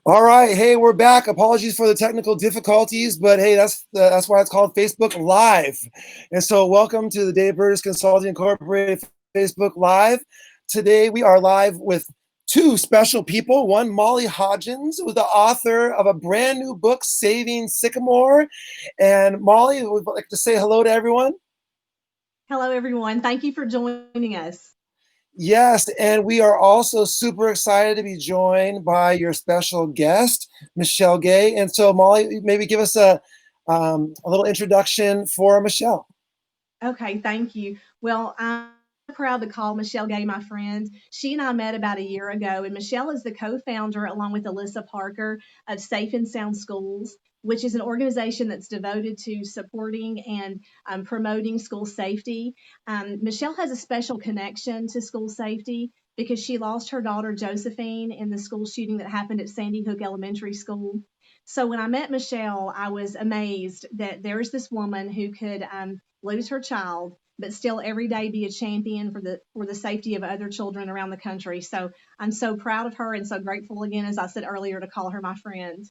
All right, hey, we're back. Apologies for the technical difficulties, but hey, that's why it's called Facebook Live. And so, welcome to the Dave Burtis Consulting Incorporated Facebook Live. Today, we are live with two special people. One, Molly Hodgins, who's the author of a brand new book, Saving Sycamore. And Molly, would like to say hello to everyone. Hello, everyone. Thank you for joining us. Yes, and we are also super excited to be joined by your special guest, Michele Gay. And so, Molly, maybe give us a little introduction for Michele. Okay, thank you. Well, I'm proud to call Michele Gay my friend. She and I met about a year ago, and Michele is the co-founder, along with Alyssa Parker, of Safe and Sound Schools, which is an organization that's devoted to supporting and promoting school safety. Michele has a special connection to school safety because she lost her daughter Josephine in the school shooting that happened at Sandy Hook Elementary School. So when I met Michele, I was amazed that there's this woman who could lose her child, but still every day be a champion for the safety of other children around the country. So I'm so proud of her and so grateful again, as I said earlier, to call her my friend.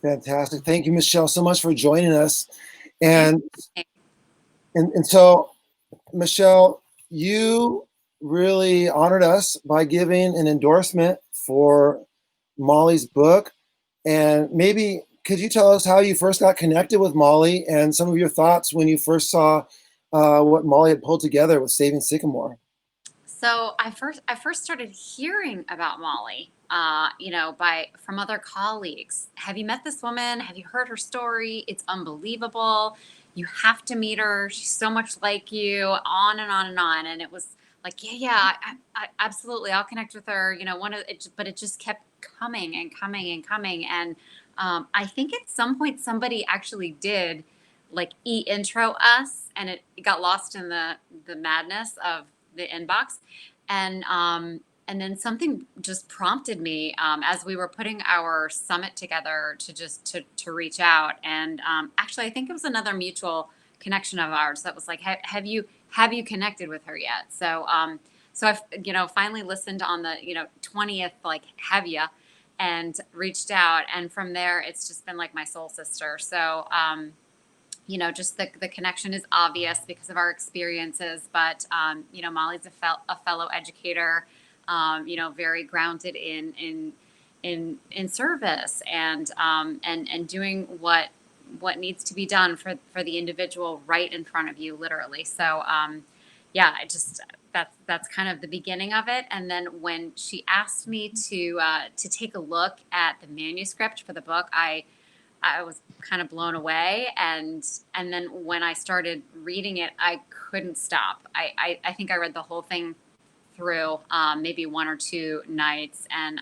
Fantastic. Thank you, Michele, so much for joining us. Thank And you. and so, Michele, you really honored us by giving an endorsement for Molly's book. And maybe could you tell us how you first got connected with Molly and some of your thoughts when you first saw what Molly had pulled together with Saving Sycamore? So I first started hearing about Molly, by from other colleagues. Have you met this woman? Have you heard her story? It's unbelievable. You have to meet her. She's so much like you. On and on and on. And it was like, yeah, I absolutely, I'll connect with her. One of it, but it just kept coming and coming and coming. And I think at some point somebody actually did like intro us, and it got lost in the madness of the inbox, and then something just prompted me as we were putting our summit together to just to reach out. And actually, I think it was another mutual connection of ours that was like, have you connected with her yet? So I've finally listened on the 20th, like, have ya, and reached out, and from there it's just been like my soul sister. So just the connection is obvious because of our experiences. But, Molly's a fellow educator, very grounded in service, and doing what needs to be done for the individual right in front of you, literally. So, yeah, that's kind of the beginning of it. And then when she asked me to take a look at the manuscript for the book, I was kind of blown away, and then when I started reading it, I couldn't stop. I think I read the whole thing through, maybe one or two nights, and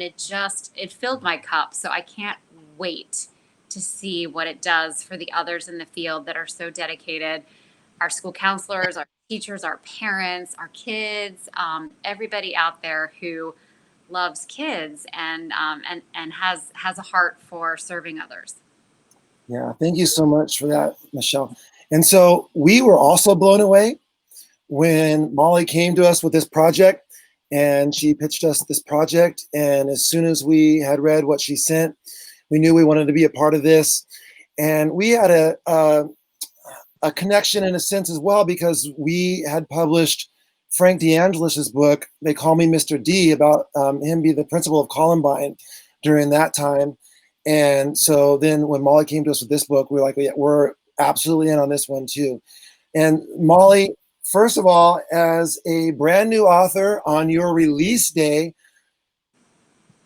it filled my cup. So I can't wait to see what it does for the others in the field that are so dedicated. Our school counselors, our teachers, our parents, our kids, everybody out there who loves kids and has a heart for serving others. Yeah, thank you so much for that, Michele. And so we were also blown away when Molly came to us with this project, and she pitched us this project. And as soon as we had read what she sent, we knew we wanted to be a part of this. And we had a connection in a sense as well, because we had published Frank DeAngelis's book, They Call Me Mr. D, about him being the principal of Columbine during that time. And so then when Molly came to us with this book, we were like, yeah, we're absolutely in on this one too. And Molly, first of all, as a brand new author on your release day,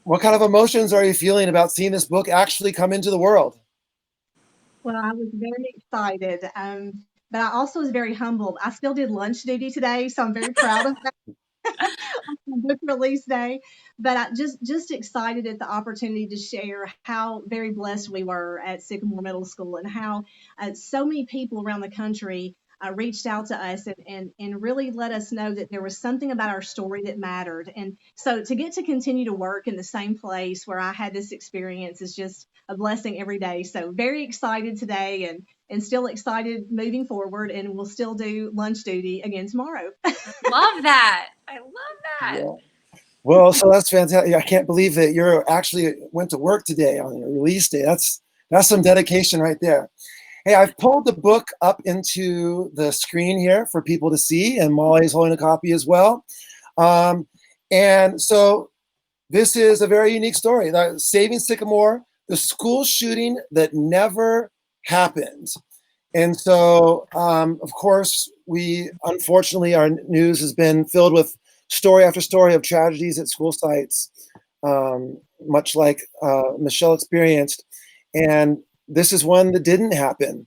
what kind of emotions are you feeling about seeing this book actually come into the world? Well, I was very excited, but I also was very humbled. I still did lunch duty today, so I'm very proud of on book release day. But I just excited at the opportunity to share how very blessed we were at Sycamore Middle School, and how so many people around the country reached out to us, and really let us know that there was something about our story that mattered. And so to get to continue to work in the same place where I had this experience is just a blessing every day. So very excited today, and still excited moving forward, and we'll still do lunch duty again tomorrow. Love that. I love that. Yeah. Well, so that's fantastic. I can't believe that you're actually went to work today on your release day. That's some dedication right there. Hey, I've pulled the book up into the screen here for people to see, and Molly's holding a copy as well. Um, and so this is a very unique story. Saving Sycamore, the school shooting that never happened. And so, of course, unfortunately, our news has been filled with story after story of tragedies at school sites, much like Michele experienced. And this is one that didn't happen.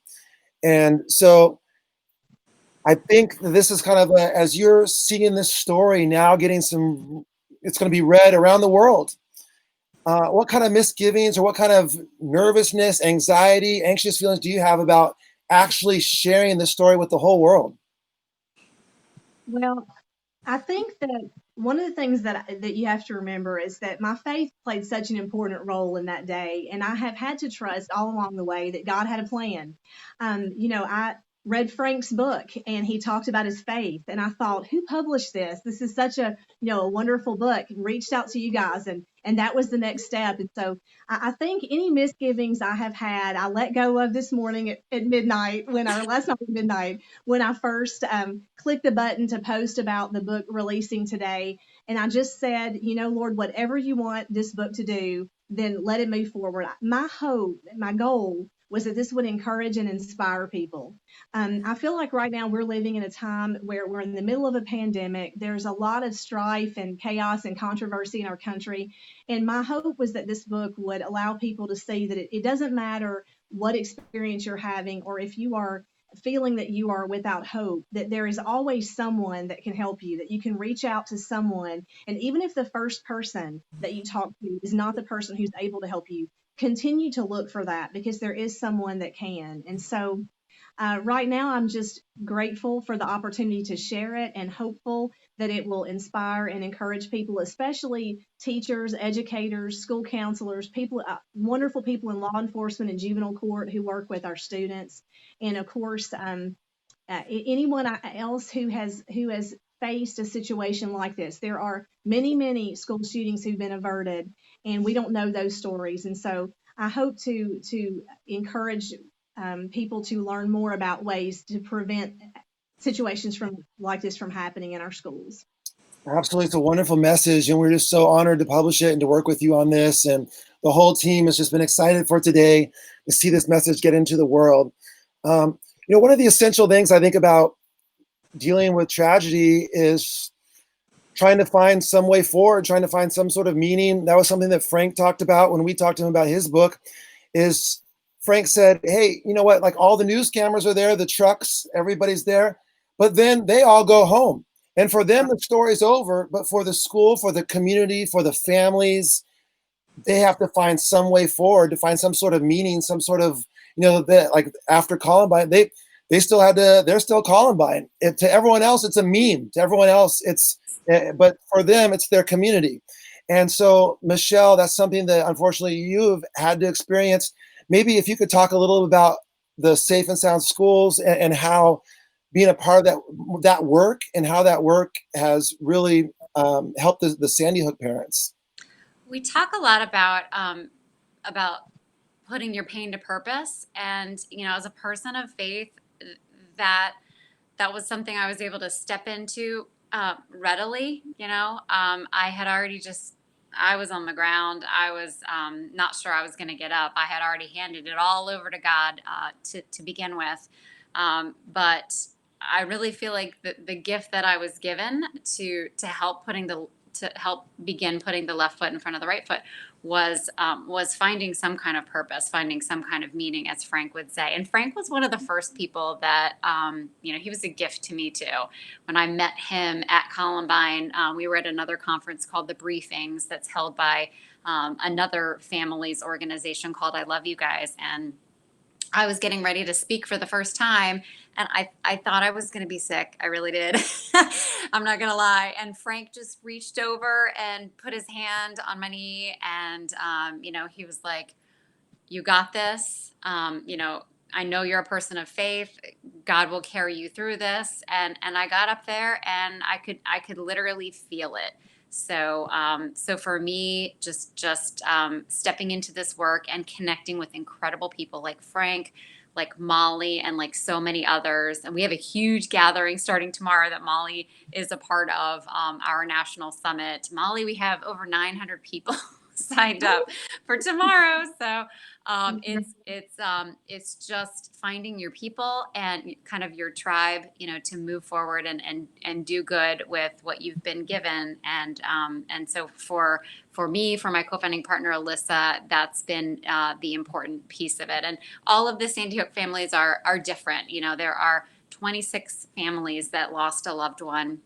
And so I think this is kind of as you're seeing this story now, it's going to be read around the world. What kind of misgivings or what kind of nervousness, anxiety, anxious feelings do you have about actually sharing this story with the whole world? Well, I think that one of the things that you have to remember is that my faith played such an important role in that day, and I have had to trust all along the way that God had a plan. I read Frank's book, and he talked about his faith, and I thought, who published this? This is such a wonderful book. And reached out to you guys, and that was the next step. And so I think any misgivings I have had, I let go of this morning at midnight last night at midnight when I first clicked the button to post about the book releasing today. And I just said, Lord, whatever you want this book to do, then let it move forward. My hope, my goal was that this would encourage and inspire people. I feel like right now we're living in a time where we're in the middle of a pandemic. There's a lot of strife and chaos and controversy in our country. And my hope was that this book would allow people to see that it doesn't matter what experience you're having or if you are feeling that you are without hope, that there is always someone that can help you, that you can reach out to someone. And even if the first person that you talk to is not the person who's able to help you, continue to look for that because there is someone that can. And so right now, I'm just grateful for the opportunity to share it and hopeful that it will inspire and encourage people, especially teachers, educators, school counselors, people, wonderful people in law enforcement and juvenile court who work with our students, and of course, anyone else who has faced a situation like this. There are many school shootings who've been averted, and we don't know those stories. And so I hope to encourage people to learn more about ways to prevent situations like this from happening in our schools. Absolutely. It's a wonderful message. And we're just so honored to publish it and to work with you on this. And the whole team has just been excited for today to see this message get into the world. One of the essential things I think about dealing with tragedy is trying to find some way forward, trying to find some sort of meaning. That was something that Frank talked about when we talked to him about his book. Is Frank said, hey, you know what? Like all the news cameras are there, the trucks, everybody's there, but then they all go home. And for them, the story's over. But for the school, for the community, for the families, they have to find some way forward to find some sort of meaning, some sort of, that like after Columbine, they still had to, they're still Columbine. To everyone else, it's a meme. To everyone else, but for them, it's their community. And so, Michele, that's something that unfortunately you've had to experience. Maybe if you could talk a little about the Safe and Sound Schools and how being a part of that work and how that work has really helped the Sandy Hook parents. We talk a lot about putting your pain to purpose, and as a person of faith, that that was something I was able to step into readily. I had already I was on the ground. I was not sure I was going to get up. I had already handed it all over to God to begin with. But I really feel like the gift that I was given to help begin putting the left foot in front of the right foot was finding some kind of purpose, finding some kind of meaning, as Frank would say. And Frank was one of the first people that he was a gift to me too. When I met him at Columbine, we were at another conference called the Briefings that's held by another families organization called I Love You Guys, and I was getting ready to speak for the first time, and I thought I was going to be sick. I really did. I'm not going to lie. And Frank just reached over and put his hand on my knee, and he was like, "You got this. I know you're a person of faith. God will carry you through this." And I got up there, and I could literally feel it. So for me, just stepping into this work and connecting with incredible people like Frank, like Molly, and like so many others. And we have a huge gathering starting tomorrow that Molly is a part of, our national summit. Molly, we have over 900 people signed up for tomorrow. So it's just finding your people and kind of your tribe, to move forward and do good with what you've been given. And so for me, for my co-founding partner Alyssa, that's been the important piece of it. And all of the Sandy Hook families are different. There are 26 families that lost a loved one,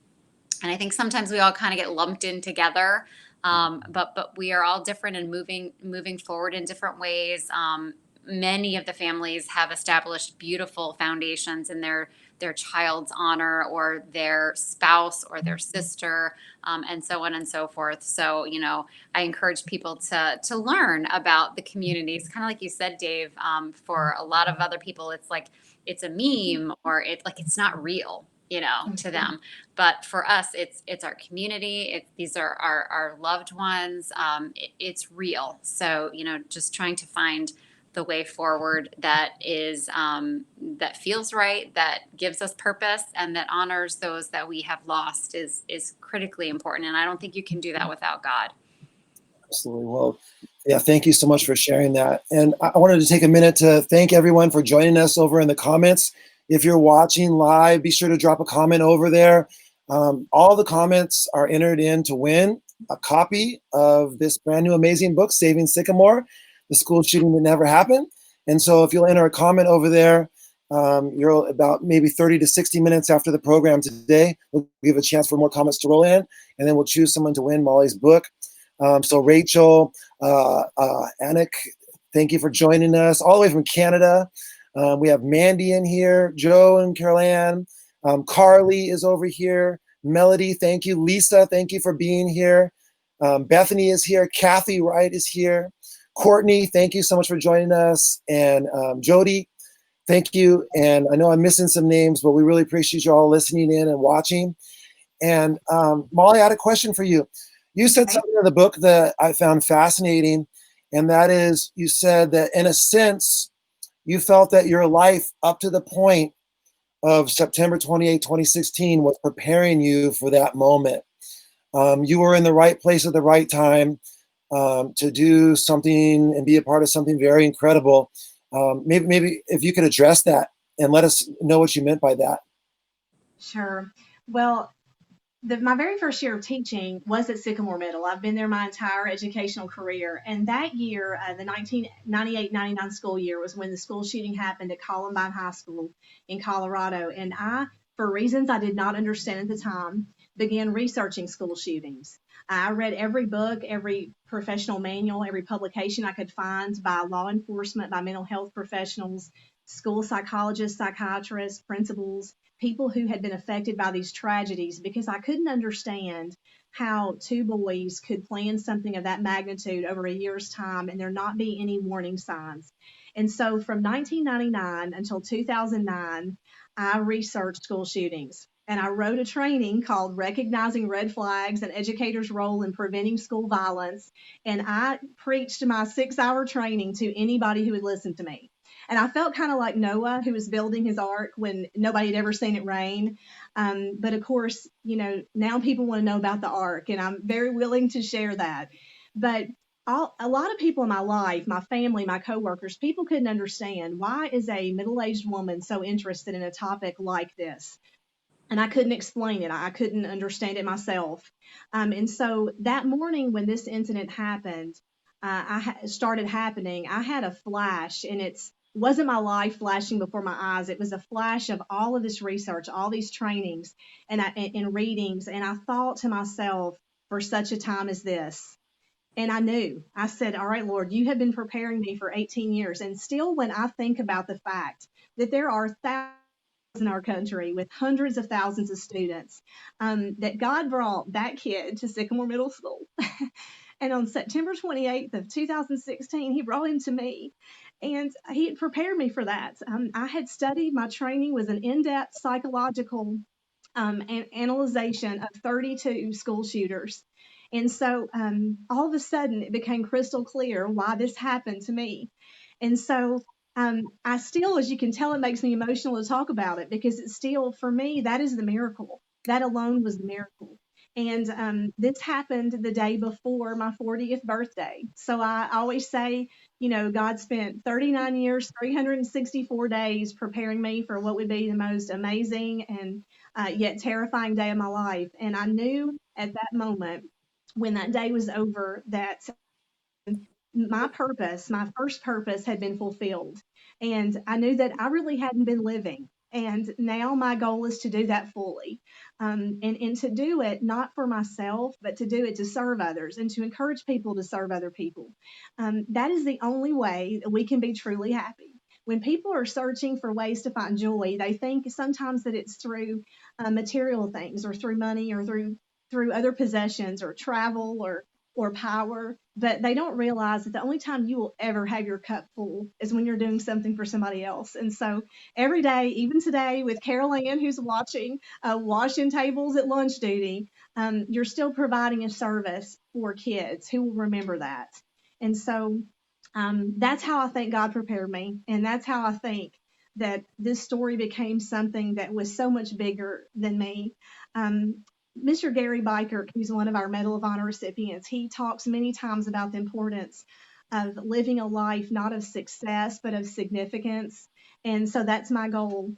and I think sometimes we all kind of get lumped in together. But we are all different and moving forward in different ways. Many of the families have established beautiful foundations in their child's honor, or their spouse, or their sister, and so on and so forth. So I encourage people to learn about the communities, kind of like you said, Dave. For a lot of other people, it's like it's a meme, or it's not real, to them. But for us, it's our community. These are our loved ones. It's real. So just trying to find the way forward that is that feels right, that gives us purpose, and that honors those that we have lost is critically important. And I don't think you can do that without God. Absolutely. Well, yeah, thank you so much for sharing that. And I wanted to take a minute to thank everyone for joining us over in the comments. If you're watching live, be sure to drop a comment over there. All the comments are entered in to win a copy of this brand new amazing book, Saving Sycamore, the school shooting that never happened. And so if you'll enter a comment over there, you're about maybe 30 to 60 minutes after the program today, we'll give a chance for more comments to roll in, and then we'll choose someone to win Molly's book. So Rachel, Anik, thank you for joining us all the way from Canada. We have Mandy in here, Joe and Carol Ann. Carly is over here. Melody, thank you. Lisa, thank you for being here. Bethany is here. Kathy Wright is here. Courtney, thank you so much for joining us. And Jody, thank you. And I know I'm missing some names, but we really appreciate you all listening in and watching. And Molly, I had a question for you. You said something in the book that I found fascinating, and that is, you said that in a sense, you felt that your life up to the point of September 28, 2016 was preparing you for that moment. You were in the right place at the right time to do something and be a part of something very incredible. Maybe if you could address that and let us know what you meant by that. Sure. Well, my very first year of teaching was at Sycamore Middle. I've been there my entire educational career. And that year, the 1998-99 school year, was when the school shooting happened at Columbine High School in Colorado. And I, for reasons I did not understand at the time, began researching school shootings. I read every book, every professional manual, every publication I could find by law enforcement, by mental health professionals, school psychologists, psychiatrists, principals, people who had been affected by these tragedies, because I couldn't understand how two boys could plan something of that magnitude over a year's time and there not be any warning signs. And so from 1999 until 2009, I researched school shootings. And I wrote a training called Recognizing Red Flags: An Educator's Role in Preventing School Violence. And I preached my 6-hour training to anybody who would listen to me. And I felt kind of like Noah, who was building his ark when nobody had ever seen it rain. But of course, now people want to know about the ark, and I'm very willing to share that. But a lot of people in my life, my family, my coworkers, people couldn't understand, why is a middle-aged woman so interested in a topic like this? And I couldn't explain it. I couldn't understand it myself. And so that morning when this incident happened, started happening, I had a flash, and it wasn't my life flashing before my eyes. It was a flash of all of this research, all these trainings and readings. And I thought to myself, for such a time as this. And I said, all right, Lord, you have been preparing me for 18 years. And still, when I think about the fact that there are thousands in our country with hundreds of thousands of students, that God brought that kid to Sycamore Middle School. And on September 28th of 2016, he brought him to me, and he had prepared me for that. I had studied, my training was an in-depth psychological analyzation of 32 school shooters. And so all of a sudden, it became crystal clear why this happened to me. And so I still, as you can tell, it makes me emotional to talk about it because it's still, for me, that is the miracle. That alone was the miracle. And this happened the day before my 40th birthday. So I always say, God spent 39 years, 364 days preparing me for what would be the most amazing and yet terrifying day of my life. And I knew at that moment when that day was over that my purpose, my first purpose had been fulfilled. And I knew that I really hadn't been living. And now my goal is to do that fully. And to do it not for myself, but to do it to serve others and to encourage people to serve other people. That is the only way that we can be truly happy. When people are searching for ways to find joy, they think sometimes that it's through material things or through money or through other possessions or travel or power, but they don't realize that the only time you will ever have your cup full is when you're doing something for somebody else. And so every day, even today, with Carol Ann, who's watching, washing tables at lunch duty, you're still providing a service for kids who will remember that. And so that's how I think God prepared me. And that's how I think that this story became something that was so much bigger than me. Mr. Gary Bikert, who's one of our Medal of Honor recipients, he talks many times about the importance of living a life not of success, but of significance. And so that's my goal.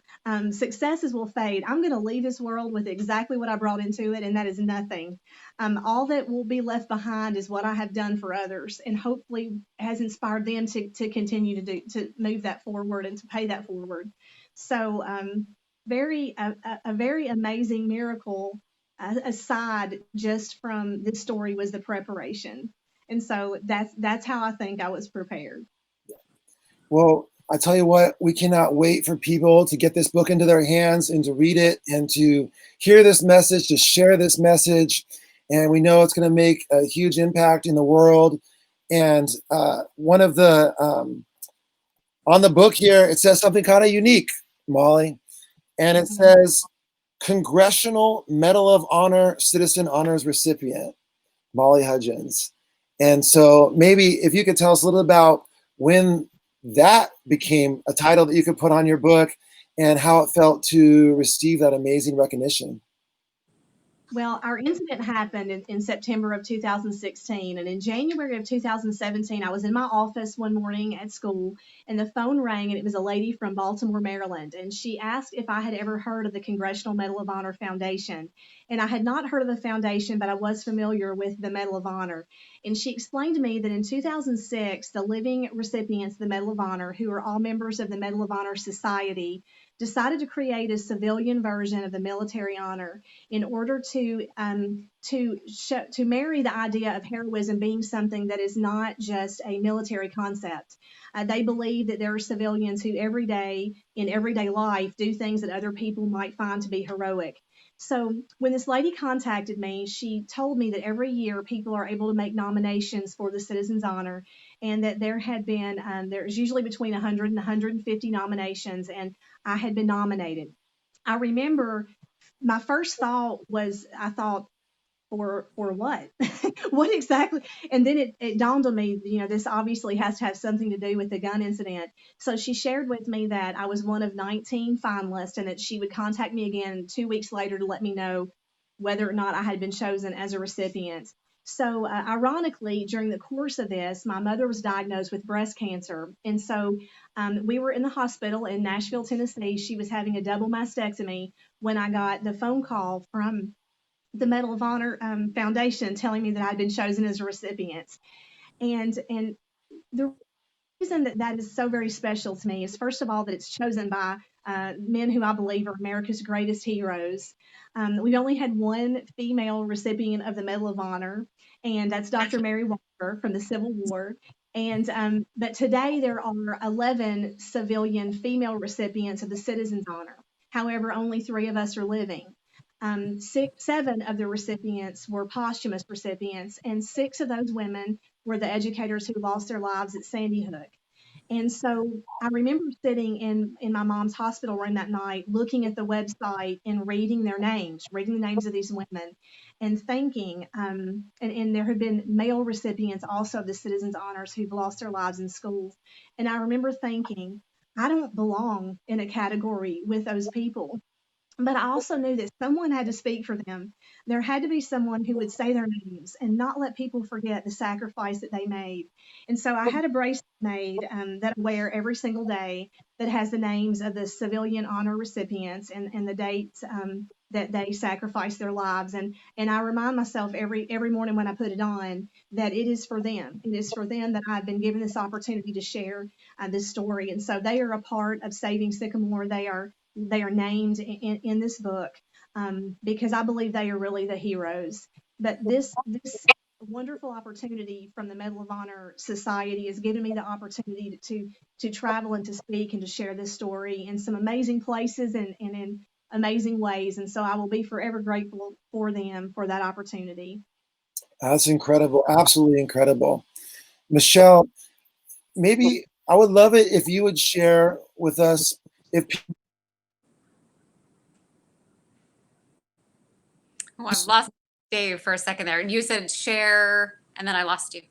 Successes will fade. I'm going to leave this world with exactly what I brought into it, and that is nothing. All that will be left behind is what I have done for others, and hopefully has inspired them to continue to move that forward and to pay that forward. So, a very amazing miracle aside just from this story was the preparation. And so that's how I think I was prepared. Well, I tell you what, we cannot wait for people to get this book into their hands and to read it and to hear this message, to share this message. And we know it's going to make a huge impact in the world. And one of the, on the book here, it says something kind of unique, Molly. And it says, Congressional Medal of Honor Citizen Honors recipient, Molly Hudgens. And so maybe if you could tell us a little about when that became a title that you could put on your book and how it felt to receive that amazing recognition. Well, our incident happened in September of 2016. And in January of 2017, I was in my office one morning at school, and the phone rang, and it was a lady from Baltimore, Maryland. And she asked if I had ever heard of the Congressional Medal of Honor Foundation. And I had not heard of the foundation, but I was familiar with the Medal of Honor. And she explained to me that in 2006, the living recipients of the Medal of Honor, who are all members of the Medal of Honor Society, decided to create a civilian version of the military honor in order to marry the idea of heroism being something that is not just a military concept. They believe that there are civilians who every day in everyday life do things that other people might find to be heroic. So when this lady contacted me, she told me that every year people are able to make nominations for the Citizen's Honor, and that there had been there's usually between 100 and 150 nominations, and I had been nominated. I remember my first thought was, I thought, for what? What exactly? And then it dawned on me, this obviously has to have something to do with the gun incident. So she shared with me that I was one of 19 finalists and that she would contact me again 2 weeks later to let me know whether or not I had been chosen as a recipient. So, ironically, during the course of this, my mother was diagnosed with breast cancer. And so we were in the hospital in Nashville, Tennessee. She was having a double mastectomy when I got the phone call from the Medal of Honor Foundation telling me that I'd been chosen as a recipient. And the reason that that is so very special to me is, first of all, that it's chosen by men who I believe are America's greatest heroes. We've only had one female recipient of the Medal of Honor, and that's Dr. Mary Walker from the Civil War. And but today there are 11 civilian female recipients of the Citizen's Honor. However, only 3 of us are living. 7 of the recipients were posthumous recipients, and 6 of those women were the educators who lost their lives at Sandy Hook. And so I remember sitting in my mom's hospital room that night, looking at the website and reading their names, reading the names of these women, and thinking, and there had been male recipients also of the Citizens Honors who've lost their lives in schools. And I remember thinking, I don't belong in a category with those people. But I also knew that someone had to speak for them. There had to be someone who would say their names and not let people forget the sacrifice that they made. And so I had a bracelet made that I wear every single day that has the names of the civilian honor recipients and the dates that they sacrificed their lives. And I remind myself every morning when I put it on that it is for them. It is for them that I've been given this opportunity to share this story. And so they are a part of Saving Sycamore. They are named in this book because I believe they are really the heroes. But this wonderful opportunity from the Medal of Honor Society has given me the opportunity to travel and to speak and to share this story in some amazing places and in amazing ways. And so I will be forever grateful for them for that opportunity. That's incredible. Absolutely incredible. Michele, maybe I would love it if you would share with us if Oh, I've lost Dave for a second there. You said share, and then I lost you.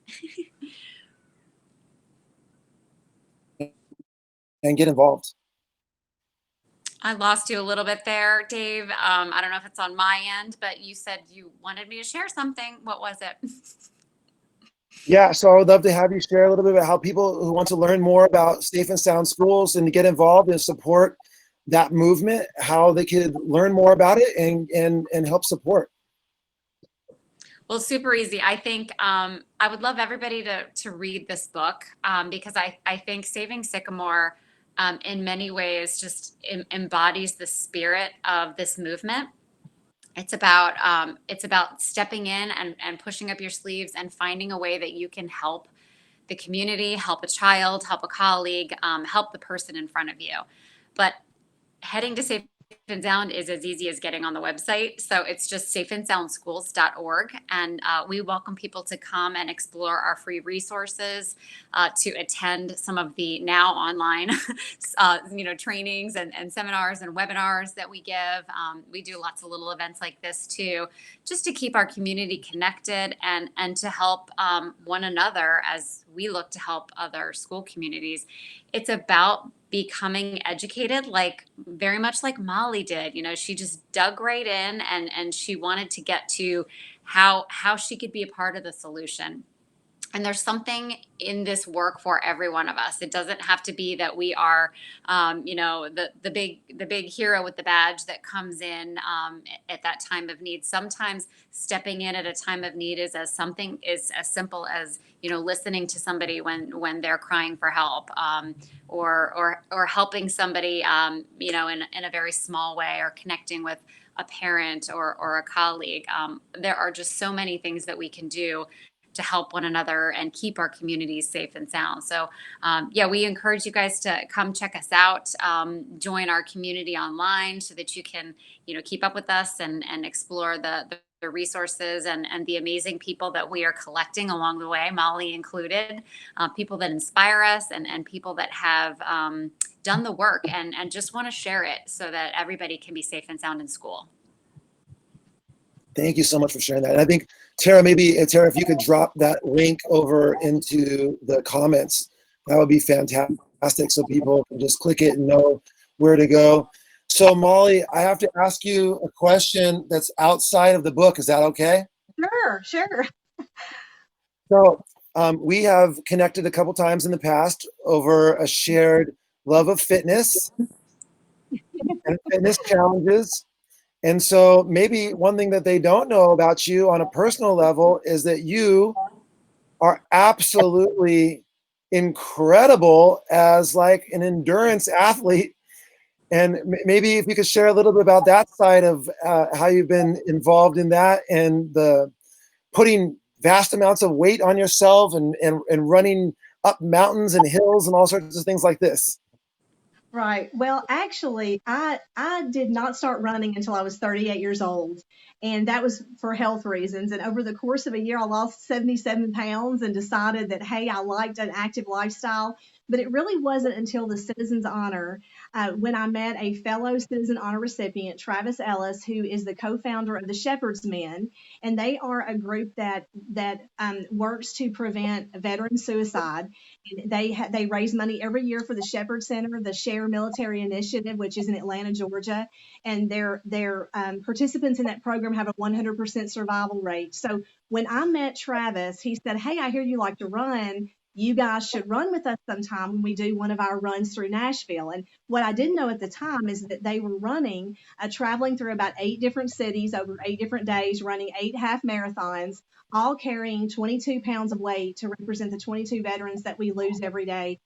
and get involved. I lost you a little bit there, Dave. I don't know if it's on my end, but you said you wanted me to share something. What was it? Yeah, so I would love to have you share a little bit about how people who want to learn more about Safe and Sound Schools and to get involved and support that movement, how they could learn more about it and help support. Well, super easy. I think I would love everybody to read this book because I think Saving Sycamore in many ways just embodies the spirit of this movement. It's about stepping in and pushing up your sleeves and finding a way that you can help the community, help a child, help a colleague, help the person in front of you. But heading to Safe and Sound is as easy as getting on the website. So it's just safeandsoundschools.org. And we welcome people to come and explore our free resources, to attend some of the now online trainings and seminars and webinars that we give. We do lots of little events like this too, just to keep our community connected and to help one another as we look to help other school communities. It's about becoming educated, like very much like Molly did. She just dug right in and she wanted to get to how she could be a part of the solution. And there's something in this work for every one of us. It doesn't have to be that we are, the big hero with the badge that comes in at that time of need. Sometimes stepping in at a time of need is as simple as listening to somebody when they're crying for help, or helping somebody in a very small way, or connecting with a parent or a colleague. There are just so many things that we can do to help one another and keep our communities safe and sound. So, we encourage you guys to come check us out, join our community online so that you can, keep up with us and explore the resources and the amazing people that we are collecting along the way, Molly included, people that inspire us and people that have done the work and just want to share it so that everybody can be safe and sound in school. Thank you so much for sharing that. And I think, Tara, if you could drop that link over into the comments, that would be fantastic so people can just click it and know where to go. So, Molly, I have to ask you a question that's outside of the book. Is that okay? Sure. So, we have connected a couple times in the past over a shared love of fitness and fitness challenges. And so maybe one thing that they don't know about you on a personal level is that you are absolutely incredible as like an endurance athlete. And maybe if you could share a little bit about that side of how you've been involved in that and the putting vast amounts of weight on yourself and running up mountains and hills and all sorts of things like this. Right. Well, actually, I did not start running until I was 38 years old, and that was for health reasons. And over the course of a year, I lost 77 pounds and decided that, hey, I liked an active lifestyle. But it really wasn't until the Citizen's Honor when I met a fellow Citizen Honor recipient, Travis Ellis, who is the co-founder of the Shepherd's Men, and they are a group that works to prevent veteran suicide. And they raise money every year for the Shepherd Center, the Share Military Initiative, which is in Atlanta, Georgia, and their participants in that program have a 100% survival rate. So when I met Travis, he said, "Hey, I hear you like to run. You guys should run with us sometime when we do one of our runs through Nashville." And what I didn't know at the time is that they were running, traveling through about 8 different cities over 8 different days, running 8 half marathons, all carrying 22 pounds of weight to represent the 22 veterans that we lose every day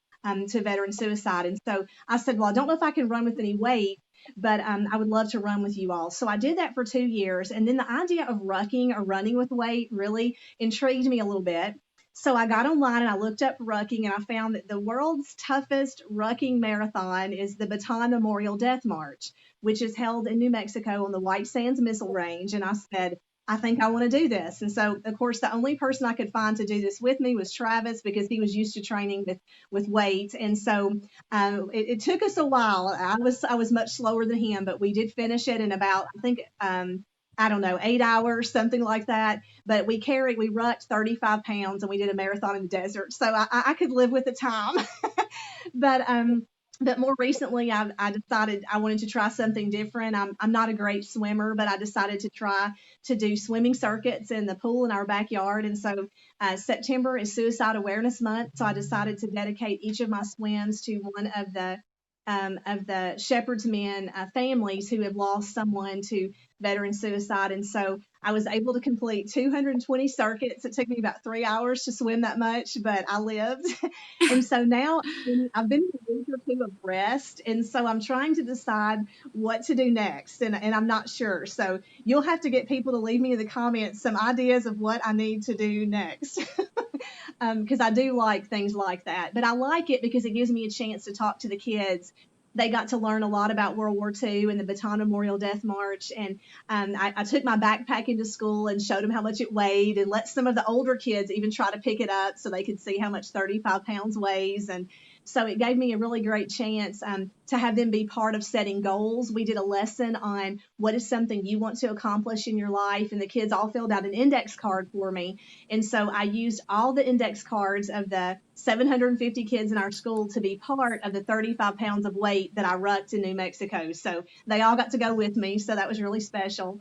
to veteran suicide. And so I said, "Well, I don't know if I can run with any weight, but I would love to run with you all." So I did that for 2 years. And then the idea of rucking or running with weight really intrigued me a little bit. So I got online and I looked up rucking, and I found that the world's toughest rucking marathon is the Baton Memorial Death March, which is held in New Mexico on the White Sands Missile Range. And I said, "I think I want to do this." And so, of course, the only person I could find to do this with me was Travis, because he was used to training with weight. And so it took us a while. I was much slower than him, but we did finish it in about, I think, I don't know, 8 hours, something like that. But we rucked 35 pounds, and we did a marathon in the desert. So I could live with the time. But more recently, I decided I wanted to try something different. I'm not a great swimmer, but I decided to try to do swimming circuits in the pool in our backyard. And so September is Suicide Awareness Month. So I decided to dedicate each of my swims to one of the Shepherd's Men families who have lost someone to veteran suicide. And so I was able to complete 220 circuits. It took me about 3 hours to swim that much, but I lived. And so now I've been in a week or two of rest. And so I'm trying to decide what to do next. And I'm not sure. So you'll have to get people to leave me in the comments some ideas of what I need to do next. Because I do like things like that. But I like it because it gives me a chance to talk to the kids. They got to learn a lot about World War II and the Baton Memorial Death March. And I took my backpack into school and showed them how much it weighed, and let some of the older kids even try to pick it up so they could see how much 35 pounds weighs. And so it gave me a really great chance to have them be part of setting goals. We did a lesson on what is something you want to accomplish in your life, and the kids all filled out an index card for me. And so I used all the index cards of the 750 kids in our school to be part of the 35 pounds of weight that I rucked in New Mexico. So they all got to go with me. So that was really special.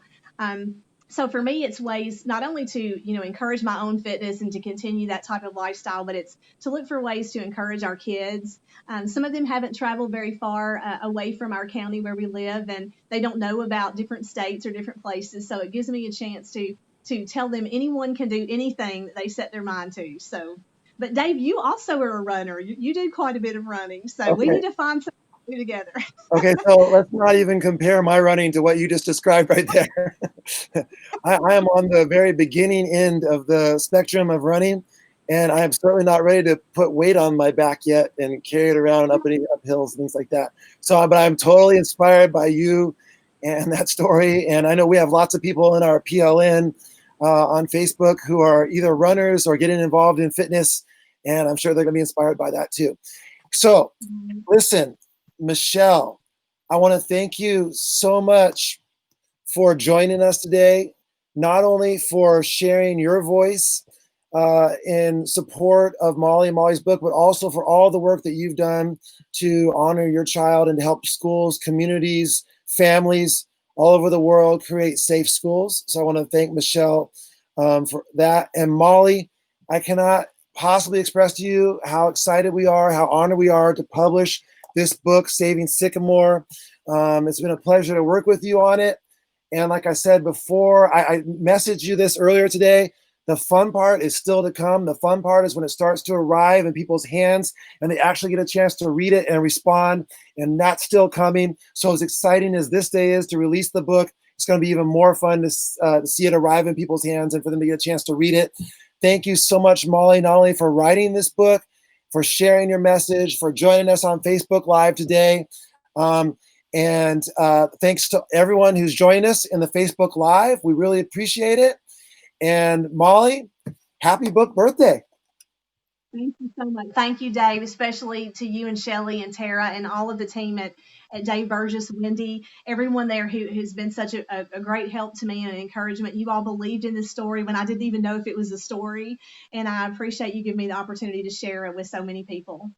So for me, it's ways not only to, encourage my own fitness and to continue that type of lifestyle, but it's to look for ways to encourage our kids. Some of them haven't traveled very far away from our county where we live, and they don't know about different states or different places. So it gives me a chance to tell them anyone can do anything that they set their mind to. So, but Dave, you also are a runner. You do quite a bit of running. So we need to find something to do together. Okay, so let's not even compare my running to what you just described right there. I am on the very beginning end of the spectrum of running, and I am certainly not ready to put weight on my back yet and carry it around up hills and things like that. So, but I'm totally inspired by you and that story. And I know we have lots of people in our PLN on Facebook who are either runners or getting involved in fitness, and I'm sure they're going to be inspired by that too. So, listen, Michele, I want to thank you so much for joining us today, not only for sharing your voice in support of Molly and Molly's book, but also for all the work that you've done to honor your child and to help schools, communities, families all over the world create safe schools. So I want to thank Michele for that. And Molly, I cannot possibly express to you how excited we are, how honored we are to publish this book, Saving Sycamore. It's been a pleasure to work with you on it. And like I said before, I messaged you this earlier today. The fun part is still to come. The fun part is when it starts to arrive in people's hands and they actually get a chance to read it and respond. And that's still coming. So as exciting as this day is to release the book, it's going to be even more fun to see it arrive in people's hands and for them to get a chance to read it. Thank you so much, Molly, not only for writing this book, for sharing your message, for joining us on Facebook Live today. And thanks to everyone who's joined us in the Facebook Live. We really appreciate it. And Molly, happy book birthday. Thank you so much. Thank you, Dave, especially to you and Shelly and Tara and all of the team at Dave Burgess, Wendy, everyone there who's been such a great help to me and an encouragement. You all believed in this story when I didn't even know if it was a story. And I appreciate you giving me the opportunity to share it with so many people.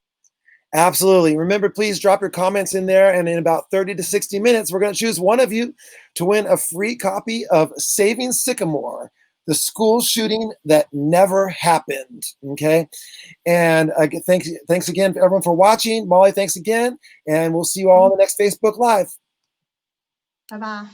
Absolutely. Remember, please drop your comments in there. And in about 30 to 60 minutes, we're going to choose one of you to win a free copy of Saving Sycamore, the school shooting that never happened. Okay. And thanks again to everyone for watching. Molly, thanks again. And we'll see you all on the next Facebook Live. Bye-bye.